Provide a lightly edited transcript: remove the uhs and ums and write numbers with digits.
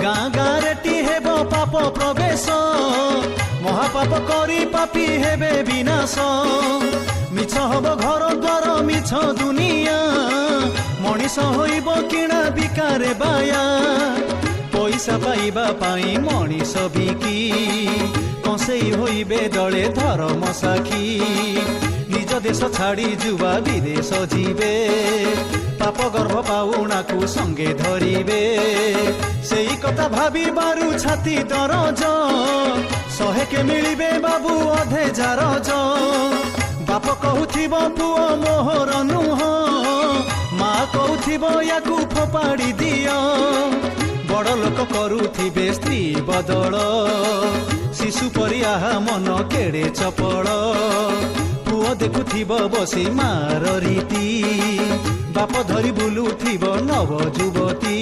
गाँ गाँटी हेब पाप प्रवेश महापाप करी पापी हेबे विनाश मिछ हब घर द्वार मिछ दुनिया मनीष होइब किणा बिकारे बाया पैसा पाइबा पाई मनीष बिकी कंसेई होइबे दले धर्म साखी निज देश छाड़ी जुवा विदेश जीवे पाप गर्भ पाउणा को संगे धरिबे सेई कथा भाबी बारू छाती दरज सहे के मिलिबे बाबू अधे जारज बाप कहूथिब पुओ मोहर नुह माँ कहूथिब याकू फोपाड़ी दियो बड़ लोक करुथिबे स्त्री बदल शिशु परी आहा मन केड़े चपल पुओ देखुथिब बसी मार रीति बाप धरी बुलुथिब नव युवती।